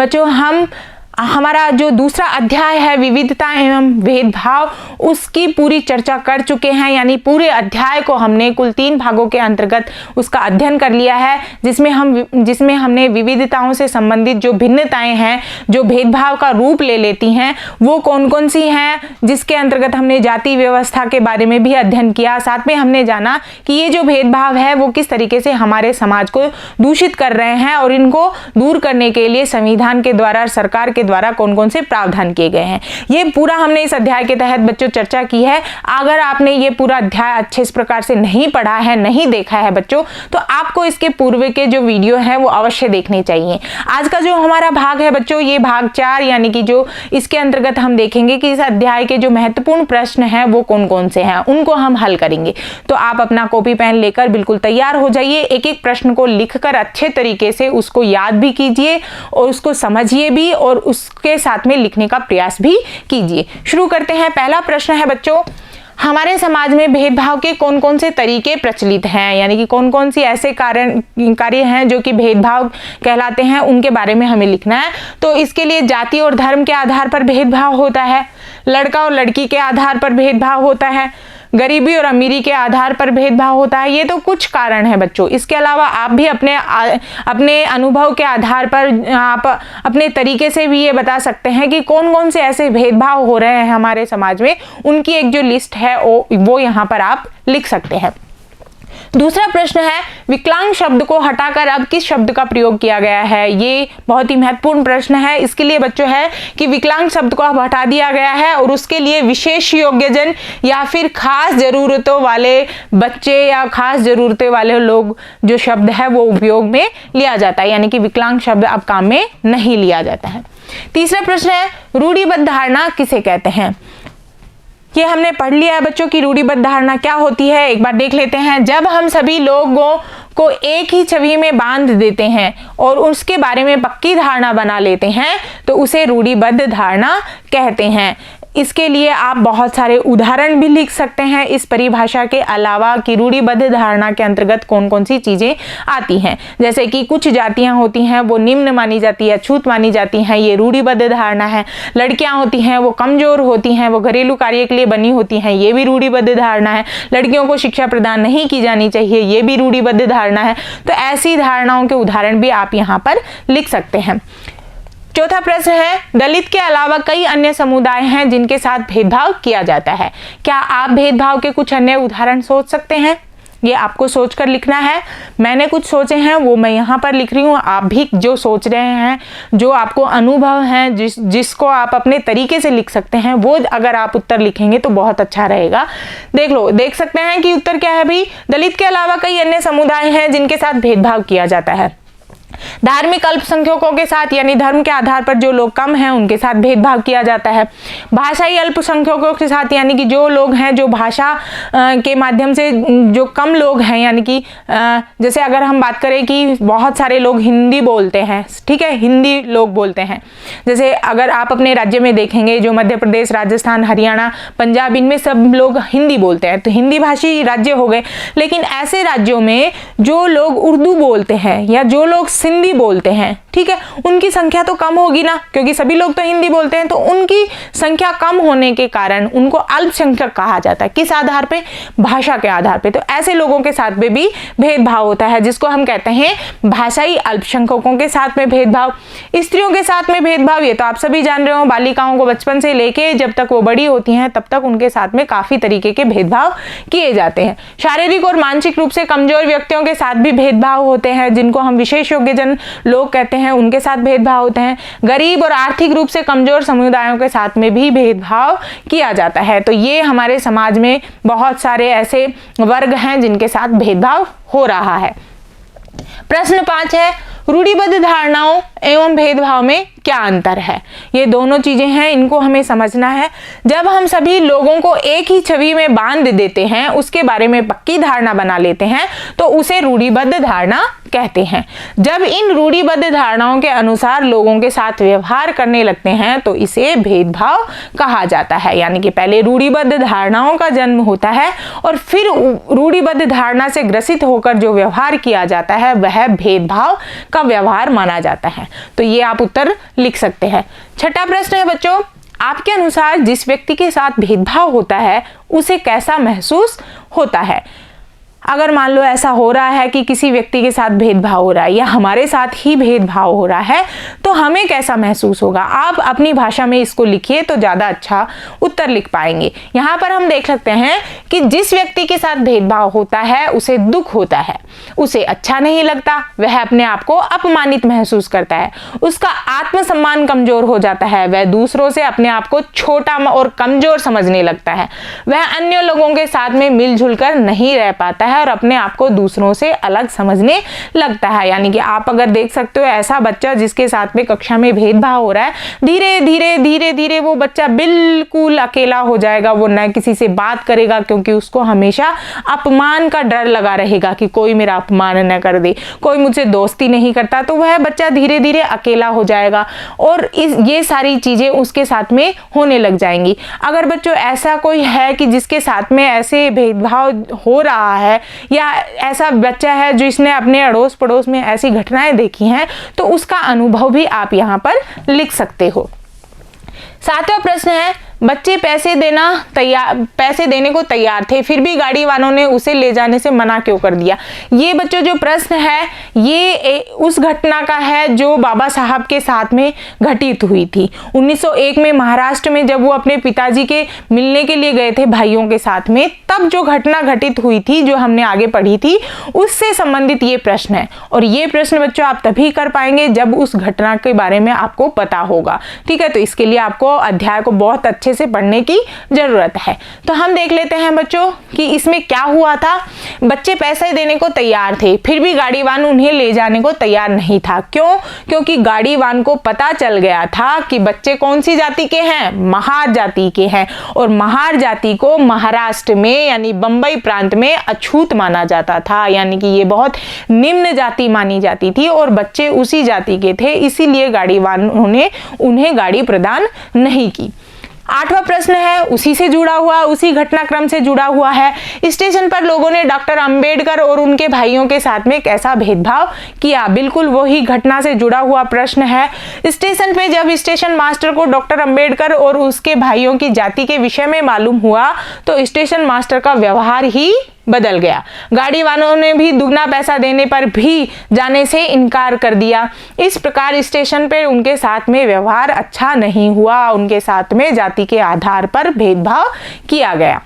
बच्चों हमारा जो दूसरा अध्याय है विविधता एवं भेदभाव, उसकी पूरी चर्चा कर चुके हैं। यानी पूरे अध्याय को हमने कुल 3 भागों के अंतर्गत उसका अध्ययन कर लिया है, जिसमें हमने विविधताओं से संबंधित जो भिन्नताएं हैं, जो भेदभाव का रूप ले लेती हैं, वो कौन कौन सी हैं, जिसके अंतर्गत हमने जाति व्यवस्था के बारे में भी अध्ययन किया। साथ में हमने जाना कि ये जो भेदभाव है वो किस तरीके से हमारे समाज को दूषित कर रहे हैं और इनको दूर करने के लिए संविधान के द्वारा, सरकार के द्वारा कौन कौन से प्रावधान किए गए हैं। ये पूरा हमने इस अध्याय के तहत बच्चों चर्चा की है। अगर आपने ये पूरा अध्याय अच्छे इस प्रकार से नहीं पढ़ा है, नहीं देखा है बच्चों, तो आपको इसके पूर्व के जो वीडियो हैं वो अवश्य देखने चाहिए। आज का जो हमारा भाग है बच्चों, ये भाग 4, यानी कि जो इसके अंतर्गत हम देखेंगे कि इस अध्याय के जो महत्वपूर्ण प्रश्न हैं वो कौन कौन से हैं, उनको हम हल करेंगे। तो आप अपना कॉपी पेन लेकर बिल्कुल तैयार हो जाइए। एक एक प्रश्न को लिखकर अच्छे तरीके से उसको याद भी कीजिए और उसको समझिए भी और उसके साथ में लिखने का प्रयास भी कीजिए। शुरू करते हैं। पहला प्रश्न है बच्चों, हमारे समाज में भेदभाव के कौन कौन से तरीके प्रचलित हैं, यानी कि कौन कौन सी ऐसे कार्य हैं जो कि भेदभाव कहलाते हैं, उनके बारे में हमें लिखना है। तो इसके लिए जाति और धर्म के आधार पर भेदभाव होता है, लड़का और लड़की के आधार पर भेदभाव होता है, गरीबी और अमीरी के आधार पर भेदभाव होता है। ये तो कुछ कारण है बच्चों। इसके अलावा आप भी अपने अनुभव के आधार पर आप अपने तरीके से भी ये बता सकते हैं कि कौन कौन से ऐसे भेदभाव हो रहे हैं हमारे समाज में, उनकी एक जो लिस्ट है वो यहाँ पर आप लिख सकते हैं। दूसरा प्रश्न है, विकलांग शब्द को हटाकर अब किस शब्द का प्रयोग किया गया है। ये बहुत ही महत्वपूर्ण प्रश्न है। इसके लिए बच्चों है कि विकलांग शब्द को अब हटा दिया गया है और उसके लिए विशेष योग्यजन या फिर खास जरूरतों वाले बच्चे या खास जरूरतें वाले लोग जो शब्द है वो उपयोग में लिया जाता है, यानी कि विकलांग शब्द अब काम में नहीं लिया जाता है। तीसरा प्रश्न है, रूढ़िबद्ध धारणा किसे कहते हैं। ये हमने पढ़ लिया है बच्चों की रूढ़िबद्ध धारणा क्या होती है, एक बार देख लेते हैं। जब हम सभी लोगों को एक ही छवि में बांध देते हैं और उसके बारे में पक्की धारणा बना लेते हैं तो उसे रूढ़िबद्ध धारणा कहते हैं। इसके लिए आप बहुत सारे उदाहरण भी लिख सकते हैं इस परिभाषा के अलावा कि रूढ़िबद्ध धारणा के अंतर्गत कौन कौन सी चीजें आती हैं। जैसे कि कुछ जातियां होती हैं वो निम्न मानी जाती है, छूत मानी जाती हैं, ये रूढ़िबद्ध धारणा है। लड़कियां होती हैं वो कमजोर होती हैं, वो घरेलू कार्य के लिए बनी होती हैं, ये भी रूढ़िबद्ध धारणा है। लड़कियों को शिक्षा प्रदान नहीं की जानी चाहिए, ये भी रूढ़िबद्ध धारणा है। तो ऐसी धारणाओं के उदाहरण भी आप यहाँ पर लिख सकते हैं। चौथा प्रश्न है, दलित के अलावा कई अन्य समुदाय हैं जिनके साथ भेदभाव किया जाता है। क्या आप भेदभाव के कुछ अन्य उदाहरण सोच सकते हैं? ये आपको सोचकर लिखना है। मैंने कुछ सोचे हैं वो मैं यहाँ पर लिख रही हूँ। आप भी जो सोच रहे हैं, जो आपको अनुभव है, जिसको आप अपने तरीके से लिख सकते हैं, वो अगर आप उत्तर लिखेंगे तो बहुत अच्छा रहेगा। देख सकते हैं कि उत्तर क्या है भाई, दलित के अलावा कई अन्य समुदाय हैं जिनके साथ भेदभाव किया जाता है। धार्मिक अल्पसंख्यकों के साथ, यानी धर्म के आधार पर जो लोग कम हैं उनके साथ भेदभाव किया जाता है। भाषाई अल्पसंख्यकों के साथ, यानी कि जो लोग हैं जो भाषा के माध्यम से जो कम लोग हैं, यानी कि जैसे अगर हम बात करें कि बहुत सारे लोग हिंदी बोलते हैं, ठीक है, हिंदी लोग बोलते हैं। जैसे अगर आप अपने राज्य में देखेंगे, जो मध्य प्रदेश, राजस्थान, हरियाणा, पंजाब, इनमें सब लोग हिंदी बोलते हैं, तो हिंदी भाषी राज्य हो गए। लेकिन ऐसे राज्यों में जो लोग उर्दू बोलते हैं या जो लोग हिंदी बोलते हैं, ठीक है, उनकी संख्या तो कम होगी ना, क्योंकि सभी लोग तो हिंदी बोलते हैं। तो उनकी संख्या कम होने के कारण उनको अल्पसंख्यक कहा जाता है। किस आधार पे? भाषा के आधार पे। तो ऐसे लोगों के साथ में भी भेदभाव होता है, जिसको हम कहते हैं भाषाई अल्पसंख्यकों के साथ में भेदभाव। स्त्रियों के साथ में भेदभाव, ये तो आप सभी जान रहे हो, बालिकाओं को बचपन से लेके जब तक वो बड़ी होती हैं तब तक उनके साथ में काफी तरीके के भेदभाव किए जाते हैं। शारीरिक और मानसिक रूप से कमजोर व्यक्तियों के साथ भी भेदभाव होते हैं, जिनको हम विशेष योग्यजन लोग कहते हैं, उनके साथ भेदभाव होते हैं। गरीब और आर्थिक रूप से कमजोर समुदायों के साथ में भी भेदभाव किया जाता है। तो ये हमारे समाज में बहुत सारे ऐसे वर्ग हैं जिनके साथ भेदभाव हो रहा है। प्रश्न 5 है, रूढ़िबद्ध धारणाओं एवं भेदभाव में क्या अंतर है। ये दोनों चीजें हैं, इनको हमें समझना है। जब हम सभी लोगों को एक ही छवि में बांध देते हैं, उसके बारे में पक्की धारणा बना लेते हैं, तो उसे रूढ़िबद्ध धारणा कहते हैं। जब इन रूढ़िबद्ध धारणाओं के अनुसार लोगों के साथ व्यवहार करने लगते हैं तो इसे भेदभाव कहा जाता है। यानी कि पहले रूढ़िबद्ध धारणाओं का जन्म होता है और फिर रूढ़िबद्ध धारणा से ग्रसित होकर जो व्यवहार किया जाता है वह भेदभाव का व्यवहार माना जाता है। तो ये आप उत्तर लिख सकते हैं। छठा प्रश्न है बच्चों, आपके अनुसार जिस व्यक्ति के साथ भेदभाव होता है उसे कैसा महसूस होता है। अगर मान लो ऐसा हो रहा है कि किसी व्यक्ति के साथ भेदभाव हो रहा है या हमारे साथ ही भेदभाव हो रहा है तो हमें कैसा महसूस होगा। आप अपनी भाषा में इसको लिखिए तो ज़्यादा अच्छा उत्तर लिख पाएंगे। यहाँ पर हम देख सकते हैं कि जिस व्यक्ति के साथ भेदभाव होता है उसे दुख होता है, उसे अच्छा नहीं लगता, वह अपने आप को अपमानित महसूस करता है, उसका आत्मसम्मान कमजोर हो जाता है, वह दूसरों से अपने आप को छोटा और कमजोर समझने लगता है, वह अन्य लोगों के साथ में मिलजुल कर नहीं रह पाता है और अपने आप को दूसरों से अलग समझने लगता है। यानी कि आप अगर देख सकते हो ऐसा बच्चा जिसके साथ में कक्षा में भेदभाव हो रहा है, धीरे धीरे धीरे धीरे वो बच्चा बिल्कुल अकेला हो जाएगा, वो न किसी से बात करेगा क्योंकि उसको हमेशा अपमान का डर लगा रहेगा कि कोई मेरा अपमान न कर दे, कोई मुझसे दोस्ती नहीं करता, तो वह बच्चा धीरे धीरे अकेला हो जाएगा और ये सारी चीजें उसके साथ में होने लग जाएंगी। अगर बच्चों ऐसा कोई है कि जिसके साथ में ऐसे भेदभाव हो रहा है या ऐसा बच्चा है जो इसने अपने अड़ोस पड़ोस में ऐसी घटनाएं देखी हैं तो उसका अनुभव भी आप यहाँ पर लिख सकते हो। सातवां प्रश्न है, बच्चे पैसे देने को तैयार थे फिर भी गाड़ी वालों ने उसे ले जाने से मना क्यों कर दिया। ये बच्चों जो प्रश्न है ये उस घटना का है जो बाबा साहब के साथ में घटित हुई थी 1901 में महाराष्ट्र में, जब वो अपने पिताजी के मिलने के लिए गए थे भाइयों के साथ में, तब जो घटना घटित हुई थी जो हमने आगे पढ़ी थी उससे संबंधित ये प्रश्न है। और ये प्रश्न बच्चों आप तभी कर पाएंगे जब उस घटना के बारे में आपको पता होगा। ठीक है, तो इसके लिए आपको अध्याय को बहुत अच्छे से पढ़ने की जरूरत है। तो हम देख लेते हैं बच्चों कि इसमें क्या हुआ था। बच्चे पैसे देने को तैयार थे फिर भी गाड़ीवान उन्हें ले जाने को तैयार नहीं था। क्यों? क्योंकि गाड़ीवान को पता चल गया था कि बच्चे कौन सी जाति के हैं, महार जाति के हैं, और महार जाति को महाराष्ट्र में यानी बंबई प्रांत में अछूत माना जाता था, यानी कि ये बहुत निम्न जाति मानी जाती थी और बच्चे उसी जाति के थे, इसीलिए गाड़ीवानों ने उन्हें गाड़ी प्रदान नहीं की। आठवां प्रश्न है उसी से जुड़ा हुआ, उसी घटनाक्रम से जुड़ा हुआ है। स्टेशन पर लोगों ने डॉक्टर अंबेडकर और उनके भाइयों के साथ में कैसा भेदभाव किया। बिल्कुल वही घटना से जुड़ा हुआ प्रश्न है। स्टेशन पे जब स्टेशन मास्टर को डॉक्टर अंबेडकर और उसके भाइयों की जाति के विषय में मालूम हुआ तो स्टेशन मास्टर का व्यवहार ही बदल गया। गाड़ी वालों ने भी दुगना पैसा देने पर भी जाने से इनकार कर दिया। इस प्रकार स्टेशन पर उनके साथ में व्यवहार अच्छा नहीं हुआ, उनके साथ में जाति के आधार पर भेदभाव किया गया।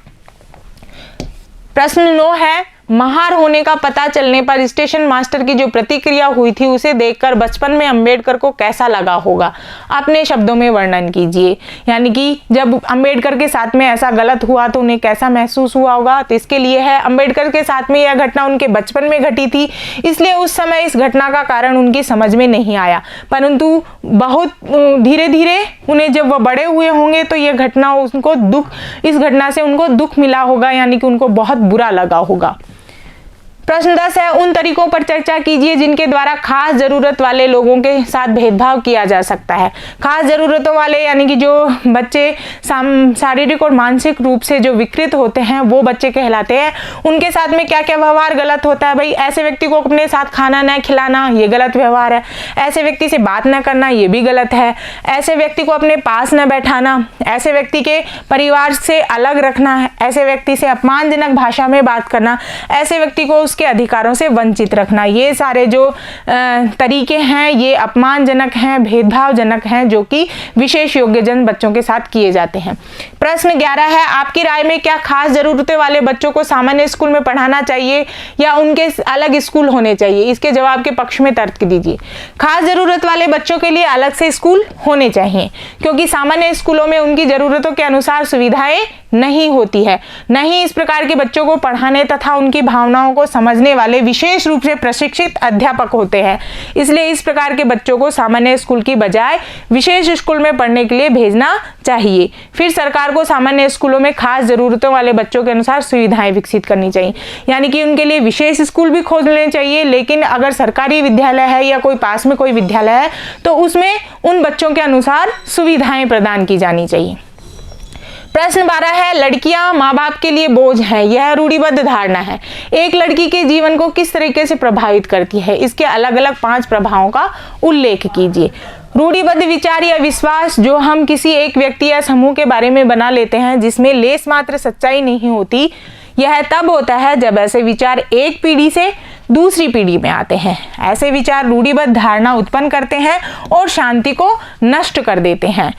प्रश्न 9 है, महार होने का पता चलने पर स्टेशन मास्टर की जो प्रतिक्रिया हुई थी उसे देखकर बचपन में अंबेडकर को कैसा लगा होगा, अपने शब्दों में वर्णन कीजिए। यानी कि जब अंबेडकर के साथ में ऐसा गलत हुआ तो उन्हें कैसा महसूस हुआ होगा। तो इसके लिए है, अंबेडकर के साथ में यह घटना उनके बचपन में घटी थी, इसलिए उस समय इस घटना का कारण उनकी समझ में नहीं आया, परंतु बहुत धीरे धीरे उन्हें जब वह बड़े हुए होंगे तो यह घटना उनको इस घटना से उनको दुख मिला होगा, यानी कि उनको बहुत बुरा लगा होगा। प्रश्न 10 है, उन तरीकों पर चर्चा कीजिए जिनके द्वारा खास जरूरत वाले लोगों के साथ भेदभाव किया जा सकता है। खास जरूरतों वाले यानी कि जो बच्चे शारीरिक और मानसिक रूप से जो विकृत होते हैं वो बच्चे कहलाते हैं। उनके साथ में क्या क्या व्यवहार गलत होता है भाई। ऐसे व्यक्ति को अपने साथ खाना न खिलाना ये गलत व्यवहार है। ऐसे व्यक्ति से बात न करना ये भी गलत है। ऐसे व्यक्ति को अपने पास न बैठाना, ऐसे व्यक्ति के परिवार से अलग रखना, ऐसे व्यक्ति से अपमानजनक भाषा में बात करना, ऐसे व्यक्ति को के अधिकारों से वंचित रखना, ये सारे जो तरीके हैं ये अपमानजनक हैं, भेदभावजनक हैं, जो कि विशेष योग्यजन बच्चों के साथ किए जाते हैं। प्रश्न 11 है, आपकी राय में क्या खास जरूरतें वाले बच्चों को सामान्य स्कूल में पढ़ाना चाहिए या उनके अलग स्कूल होने चाहिए। इसके जवाब के पक्ष में तर्क दीजिए। खास जरूरत वाले बच्चों के लिए अलग से स्कूल होने चाहिए क्योंकि सामान्य स्कूलों में उनकी जरूरतों के अनुसार सुविधाएं नहीं होती है, नहीं इस प्रकार के बच्चों को पढ़ाने तथा उनकी भावनाओं को समझने वाले विशेष रूप से प्रशिक्षित अध्यापक होते हैं। इसलिए इस प्रकार के बच्चों को सामान्य स्कूल की बजाय विशेष स्कूल में पढ़ने के लिए भेजना चाहिए। फिर सरकार को सामान्य स्कूलों में खास जरूरतों वाले बच्चों के अनुसार सुविधाएं विकसित करनी चाहिए, यानी कि उनके लिए विशेष स्कूल भी खोलने चाहिए। लेकिन अगर सरकारी विद्यालय है या कोई पास में कोई विद्यालय है तो उसमें उन बच्चों के अनुसार सुविधाएं प्रदान की जानी चाहिए। प्रश्न 12 है, लड़कियां माँ बाप के लिए बोझ हैं, यह रूढ़िबद्ध धारणा है। एक लड़की के जीवन को किस तरीके से प्रभावित करती है, इसके अलग अलग 5 प्रभावों का उल्लेख कीजिए। रूढ़िबद्ध विचार या विश्वास जो हम किसी एक व्यक्ति या समूह के बारे में बना लेते हैं जिसमें लेस मात्र सच्चाई नहीं होती, यह तब होता है जब ऐसे विचार एक पीढ़ी से दूसरी पीढ़ी में आते हैं। ऐसे विचार रूढ़िबद्ध धारणा उत्पन्न करते हैं और शांति को नष्ट कर देते हैं।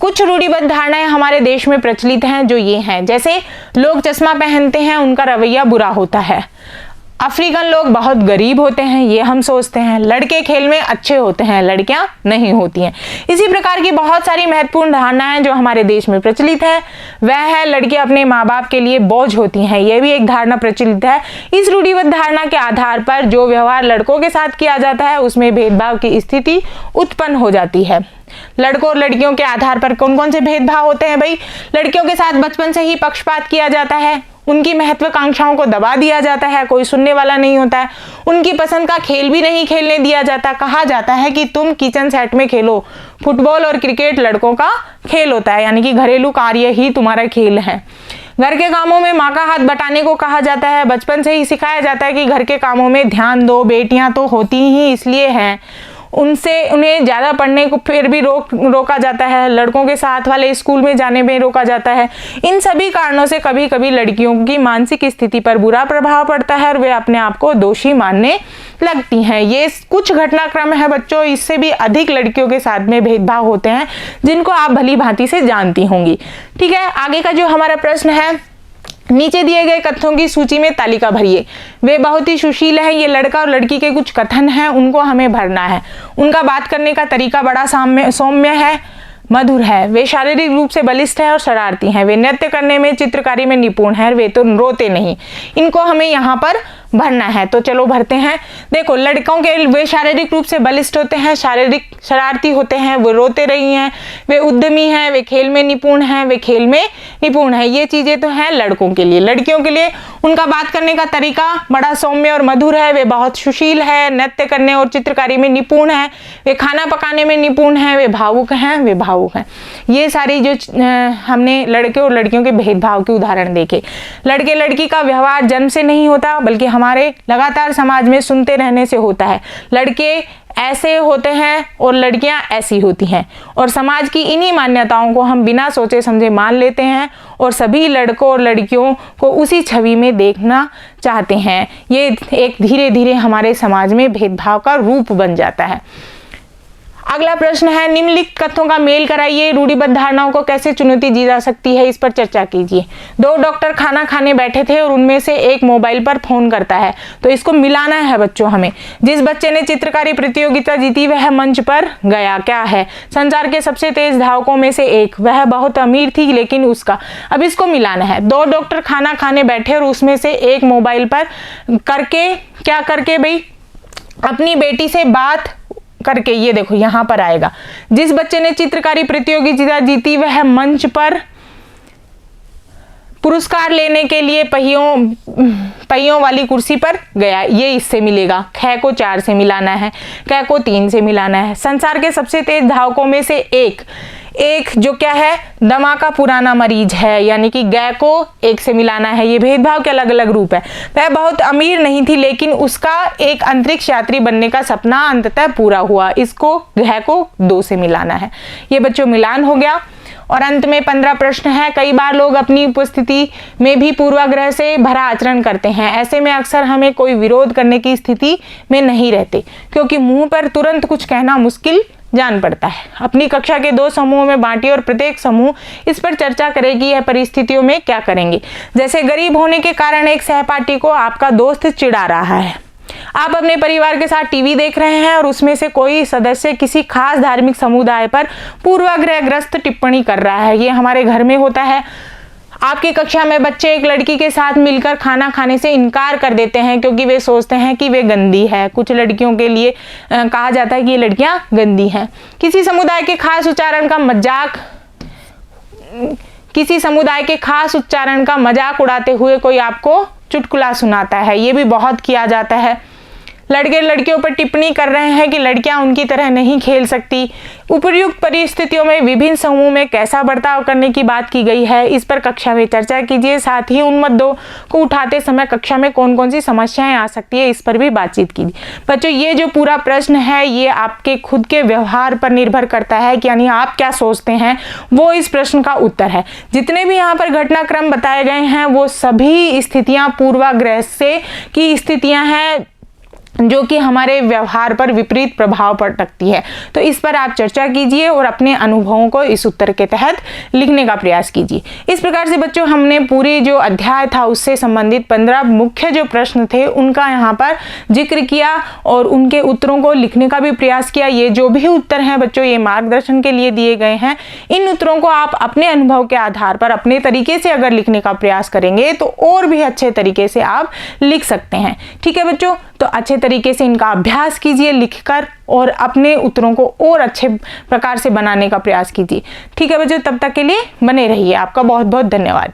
कुछ रूढ़िबद्ध धारणाएं हमारे देश में प्रचलित हैं जो ये हैं, जैसे लोग चश्मा पहनते हैं उनका रवैया बुरा होता है, अफ्रीकन लोग बहुत गरीब होते हैं ये हम सोचते हैं, लड़के खेल में अच्छे होते हैं लड़कियां नहीं होती हैं। इसी प्रकार की बहुत सारी महत्वपूर्ण धारणाएं जो हमारे देश में प्रचलित है वह है लड़कियां अपने माँ बाप के लिए बोझ होती हैं, यह भी एक धारणा प्रचलित है। इस रूढ़िबद्ध धारणा के आधार पर जो व्यवहार लड़कों के साथ किया जाता है उसमें भेदभाव की स्थिति उत्पन्न हो जाती है। लड़कों और लड़कियों के आधार पर कौन कौन से भेदभाव होते हैं भाई? लड़कियों के साथ बचपन से ही पक्षपात किया जाता है, उनकी महत्वाकांक्षाओं को दबा दिया जाता है, कोई सुनने वाला नहीं होता है, उनकी पसंद का खेल भी नहीं खेलने दिया जाता। कहा जाता है कि तुम किचन सेट में खेलो, फुटबॉल और क्रिकेट लड़कों का खेल होता है, यानी कि घरेलू कार्य ही तुम्हारा खेल है। घर के कामों में माँ का हाथ बटाने को कहा जाता है, बचपन से ही सिखाया जाता है कि घर के कामों में ध्यान दो, बेटियां तो होती ही इसलिए हैं, उन्हें ज़्यादा पढ़ने को फिर भी रोका जाता है, लड़कों के साथ वाले स्कूल में जाने में रोका जाता है। इन सभी कारणों से कभी कभी लड़कियों की मानसिक स्थिति पर बुरा प्रभाव पड़ता है और वे अपने आप को दोषी मानने लगती हैं। ये कुछ घटनाक्रम है बच्चों, इससे भी अधिक लड़कियों के साथ में भेदभाव होते हैं जिनको आप भली भांति से जानती होंगी। ठीक है, आगे का जो हमारा प्रश्न है, नीचे दिए गए कथनों की सूची में तालिका भरिए। वे बहुत ही सुशील हैं, ये लड़का और लड़की के कुछ कथन हैं, उनको हमें भरना है। उनका बात करने का तरीका बड़ा सौम्य है, मधुर है, वे शारीरिक रूप से बलिष्ठ हैं और शरारती हैं, वे नृत्य करने में चित्रकारी में निपुण हैं, वे तो रोते नहीं। इनको हमें यहाँ पर भरना है, तो चलो भरते हैं। देखो, लड़कों के वे शारीरिक रूप से बलिष्ठ होते हैं, शारीरिक शरारती होते हैं, वो रोते रही हैं, वे उद्यमी हैं, वे खेल में निपुण हैं, वे खेल में निपुण है। ये चीजें तो हैं लड़कों के लिए। लड़कियों के लिए उनका बात करने का तरीका बड़ा सौम्य और मधुर है, वे बहुत सुशील है, नृत्य करने और चित्रकारी में निपुण है, वे खाना पकाने में निपुण है, वे भावुक हैं, वे भावुक हैं। ये सारी जो हमने लड़के और लड़कियों के भेदभाव के उदाहरण देखे। लड़के लड़की का व्यवहार जन्म से नहीं होता बल्कि हमारे लगातार समाज में सुनते रहने से होता है। लड़के ऐसे होते हैं और लड़कियां ऐसी होती हैं, और समाज की इन्हीं मान्यताओं को हम बिना सोचे समझे मान लेते हैं और सभी लड़कों और लड़कियों को उसी छवि में देखना चाहते हैं। ये एक धीरे धीरे हमारे समाज में भेदभाव का रूप बन जाता है। अगला प्रश्न है, निम्नलिखित कथनों का मेल कराइए, रूढ़िबद्ध धारणाओं को कैसे चुनौती दी जा सकती है, इस पर चर्चा कीजिए। दो डॉक्टर खाना खाने बैठे थे और उनमें से एक मोबाइल पर फोन करता है, तो इसको मिलाना है बच्चों हमें। जिस बच्चे ने चित्रकारी प्रतियोगिता जीती वह मंच पर गया, क्या है? संसार के सबसे तेज धावकों में से एक, वह बहुत अमीर थी लेकिन उसका। अब इसको मिलाना है। दो डॉक्टर खाना खाने बैठे और उसमें से एक मोबाइल पर करके, क्या करके भाई? अपनी बेटी से बात करके। ये देखो यहाँ पर आएगा, जिस बच्चे ने चित्रकारी प्रतियोगिता जीती वह मंच पर पुरस्कार लेने के लिए पहियों वाली कुर्सी पर गया, ये इससे मिलेगा। ख को 4 से मिलाना है, क को 3 से मिलाना है। संसार के सबसे तेज धावकों में से एक जो क्या है? दमा का पुराना मरीज है, यानी कि ग को 1 से मिलाना है। ये भेदभाव के अलग अलग रूप है। वह बहुत अमीर नहीं थी लेकिन उसका एक अंतरिक्ष यात्री बनने का सपना अंततः पूरा हुआ, इसको घ को 2 से मिलाना है। ये बच्चों मिलान हो गया। और अंत में 15 प्रश्न है। कई बार लोग अपनी उपस्थिति में भी पूर्वाग्रह से भरा आचरण करते हैं, ऐसे में अक्सर हमें कोई विरोध करने की स्थिति में नहीं रहते क्योंकि मुंह पर तुरंत कुछ कहना मुश्किल जान पड़ता है। अपनी कक्षा के 2 समूहों में बांटिए और प्रत्येक समूह इस पर चर्चा करेगी यह परिस्थितियों में क्या करेंगे। जैसे गरीब होने के कारण एक सहपाठी को आपका दोस्त चिढ़ा रहा है, आप अपने परिवार के साथ टीवी देख रहे हैं और उसमें से कोई सदस्य किसी खास धार्मिक समुदाय पर पूर्वाग्रहग्रस्त टिप्पणी कर रहा है। ये हमारे घर में होता है। आपकी कक्षा में बच्चे एक लड़की के साथ मिलकर खाना खाने से इनकार कर देते हैं क्योंकि वे सोचते हैं कि वे गंदी है। कुछ लड़कियों के लिए कहा जाता है कि ये लड़कियां गंदी हैं। किसी समुदाय के खास उच्चारण का मजाक उड़ाते हुए कोई आपको चुटकुला सुनाता है, ये भी बहुत किया जाता है। लड़के लड़कियों पर टिप्पणी कर रहे हैं कि लड़कियां उनकी तरह नहीं खेल सकती। उपर्युक्त परिस्थितियों में विभिन्न समूह में कैसा बर्ताव करने की बात की गई है, इस पर कक्षा में चर्चा कीजिए। साथ ही उन मुद्दों को उठाते समय कक्षा में कौन कौन सी समस्याएं आ सकती है, इस पर भी बातचीत कीजिए। बच्चों, ये जो पूरा प्रश्न है ये आपके खुद के व्यवहार पर निर्भर करता है कि यानी आप क्या सोचते हैं वो इस प्रश्न का उत्तर है। जितने भी यहाँ पर घटनाक्रम बताए गए हैं वो सभी स्थितियां पूर्वाग्रह से की स्थितियां हैं जो कि हमारे व्यवहार पर विपरीत प्रभाव पड़ सकती है। तो इस पर आप चर्चा कीजिए और अपने अनुभवों को इस उत्तर के तहत लिखने का प्रयास कीजिए। इस प्रकार से बच्चों हमने पूरी जो अध्याय था उससे संबंधित 15 मुख्य जो प्रश्न थे उनका यहाँ पर जिक्र किया और उनके उत्तरों को लिखने का भी प्रयास किया। ये जो भी उत्तर हैं बच्चों ये मार्गदर्शन के लिए दिए गए हैं। इन उत्तरों को आप अपने अनुभव के आधार पर अपने तरीके से अगर लिखने का प्रयास करेंगे तो और भी अच्छे तरीके से आप लिख सकते हैं। ठीक है बच्चों, तो अच्छे तरीके से इनका अभ्यास कीजिए लिखकर और अपने उत्तरों को और अच्छे प्रकार से बनाने का प्रयास कीजिए। ठीक है बच्चों, तब तक के लिए बने रहिए। आपका बहुत बहुत धन्यवाद।